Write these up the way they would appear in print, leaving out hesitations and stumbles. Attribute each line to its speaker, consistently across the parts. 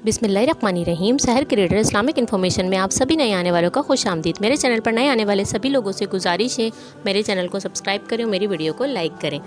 Speaker 1: बिस्मिल्लाहिर्रहमानिर्रहीम। सहर creator Islamic information में आप सभी नए आने वालों का खुश आमदीद। मेरे चैनल पर नए आने वाले सभी लोगों से गुजारिश है मेरे चैनल को सब्सक्राइब करें और मेरी वीडियो को लाइक करें।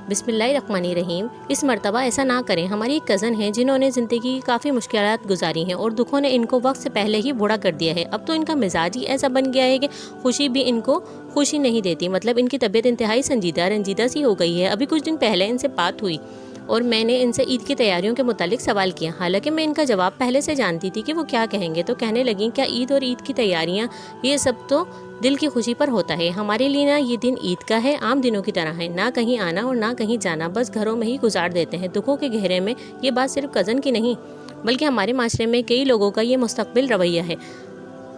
Speaker 1: बिस्मिल्लाहिर्रहमानिर्रहीम। इस मर्तबा ऐसा ना करें। हमारी एक कज़न है जिन्होंने ज़िंदगी की काफ़ी मुश्किलात गुजारी हैं और दुखों ने इनको वक्त से पहले ही बूढ़ा कर दिया है। अब तो इनका मिजाज ही ऐसा बन गया है कि खुशी भी इनको खुशी नहीं देती। मतलब इनकी तबीयत इंतहाई रंजीदा सी हो गई है। अभी कुछ दिन पहले इनसे बात हुई और मैंने इनसे ईद की तैयारियों के मुतालिक सवाल किया। हालांकि मैं इनका जवाब पहले से जानती थी कि वो क्या कहेंगे। तो कहने लगी, क्या ईद और ईद की तैयारियां ये सब तो दिल की खुशी पर होता है। हमारे लिए ना ये दिन ईद का है, आम दिनों की तरह है। ना कहीं आना और ना कहीं जाना, बस घरों में ही गुजार देते हैं। दुखों के घेरे में ये बात सिर्फ कज़न की नहीं बल्कि हमारे माशरे में कई लोगों का ये मुस्तकबिल रवैया है,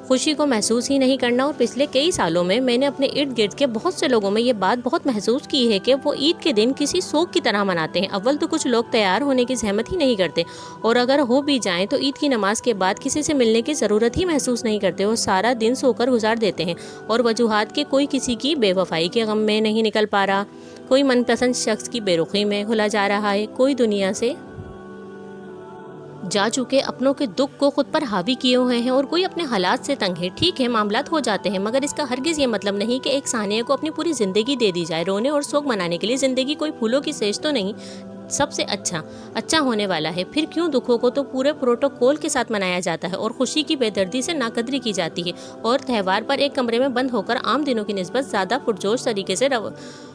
Speaker 1: खुशी को महसूस ही नहीं करना। और पिछले कई सालों में मैंने अपने इर्द गिर्द के बहुत से लोगों में ये बात बहुत महसूस की है कि वो ईद के दिन किसी शौक की तरह मनाते हैं। अव्वल तो कुछ लोग तैयार होने की जहमत ही नहीं करते और अगर हो भी जाएं तो ईद की नमाज के बाद किसी से मिलने की ज़रूरत ही महसूस नहीं करते और सारा दिन सोकर गुजार देते हैं। और वजूहात के कोई किसी की बेवफाई के गम में नहीं निकल पा रहा, कोई मनपसंद शख्स की बेरुखी में घुला जा रहा है, कोई दुनिया से जा चुके अपनों के दुख को खुद पर हावी किए हुए हैं और कोई अपने हालात से तंग है। ठीक है, मामलात हो जाते हैं, मगर इसका हरगिज़ ये मतलब नहीं कि एक सानिया को अपनी पूरी ज़िंदगी दे दी जाए। रोने और शोक मनाने के लिए ज़िंदगी कोई फूलों की सेज तो नहीं, सबसे अच्छा होने वाला है। फिर क्यों दुखों को तो पूरे प्रोटोकॉल के साथ मनाया जाता है और खुशी की बेदर्दी से नाकदरी की जाती है और त्यौहार पर एक कमरे में बंद होकर आम दिनों की निस्बत ज़्यादा पुरजोश तरीके से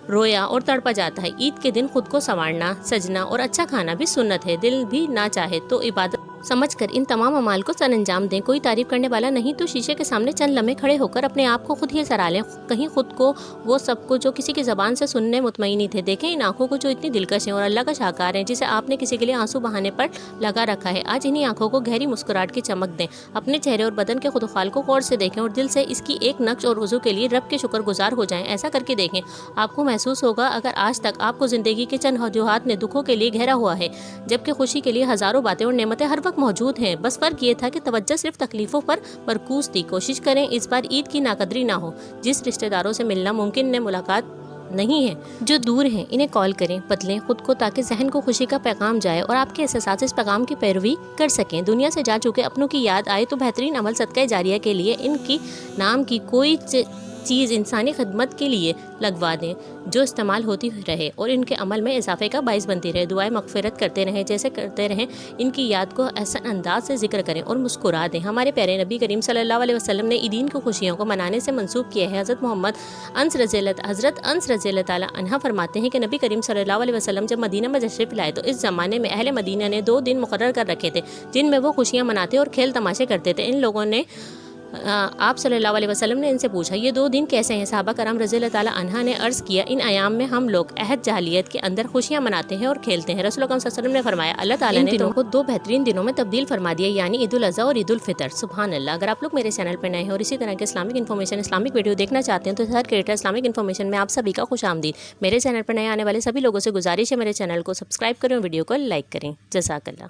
Speaker 1: रोया और तड़पा जाता है। ईद के दिन खुद को संवारना, सजना और अच्छा खाना भी सुन्नत है। दिल भी ना चाहे तो इबादत समझकर इन तमाम अमाल को सरअंजाम दें। कोई तारीफ करने वाला नहीं तो शीशे के सामने चंद लम्हे खड़े होकर अपने आप को खुद ही सराह लें। कहीं खुद को वो सब को जो किसी की ज़बान से सुनने मुतमईन थे। देखें इन आंखों को जो इतनी दिलकश हैं और अल्लाह का शाहकार हैं, जिसे आपने किसी के लिए आंसू बहाने पर लगा रखा है। आज इन्हीं आंखों को गहरी मुस्कुराहट की चमक दें। अपने चेहरे और बदन के खुदखाल को गौर से देखें और दिल से इसकी एक नक्श और वज़ू के लिए रब के शुक्रगुजार हो जाएं। ऐसा करके देखें, आपको महसूस होगा अगर आज तक आपको ज़िंदगी के चंद वजूहात ने दुखों के लिए घेरा हुआ है, जबकि खुशी के लिए हज़ारों बातें और नेमतें हर वक्त मौजूद हैं। बस फ़र्क ये था कि तवज्जो सिर्फ तकलीफ़ों पर मरकूज थी। कोशिश करें इस बार ईद की नाकदरी ना हो। जिस रिश्तेदारों से मिलना मुमकिन है, मुलाकात नहीं है, जो दूर हैं, इन्हें कॉल करें, बदलें खुद को ताकि जहन को खुशी का पैगाम जाए और आपके एहसास इस पैगाम की पैरवी कर सकें। दुनिया से जा चुके अपनों की याद आए तो बेहतरीन अमल सदका जारिया के लिए इनकी नाम की कोई चीज़ इंसानी खिदमत के लिए लगवा दें जो इस्तेमाल होती रहे और इनके अमल में इजाफे का बाइस बनती रहे। दुआएं मगफिरत करते रहें, जैसे करते रहें। इनकी याद को एहसन अंदाज से जिक्र करें और मुस्कुरा दें। हमारे प्यारे नबी करीम सल्लल्लाहु अलैहि वसल्लम ने ईदीन को खुशियों को मनाने से मंसूब किया है। हज़रत अंस रज़ी अल्लाह ताला अन्हा फरमाते हैं कि नबी करीम सल्लल्लाहु अलैहि वसल्लम जब मदीना में तशरीफ़ लाए तो इस ज़माने में अहले मदीना ने 2 दिन मुकर्रर कर रखे थे जिनमें वो खुशियाँ मनाते और खेल तमाशे करते थे। इन लोगों ने आप सल्लल्लाहु अलैहि वसल्लम ने इनसे पूछा, ये 2 दिन कैसे हैं? सहाबा कराम रज़ी अल्लाह ताला अन्हा ने अर्ज़ किया, इन अयाम में हम लोग अहद जाहिलियत के अंदर खुशियाँ मनाते हैं और खेलते हैं। रसूल अकरम सल्लल्लाहु अलैहि वसल्लम ने फरमाया, अल्लाह ताला ने दिनों को 2 बेहतरीन दिनों में तब्दील फरमा दिया, यानी ईद उल अज़हा और ईद उल फितर। सुभान अल्लाह। अगर आप लोग मेरे चैनल पर नए हैं और इसी तरह के इस्लामिक इन्फॉर्मेशन, इस्लामिक वीडियो देखना चाहते हैं तो सहर क्रिएटर इस्लामिक इन्फॉर्मेशन में आप सभी का खुश आमदीद। मेरे चैनल पर नए आने वाले सभी लोगों से गुजारिश है मेरे चैनल को सब्सक्राइब करें और वीडियो को लाइक करें। जज़ाकल्लाह।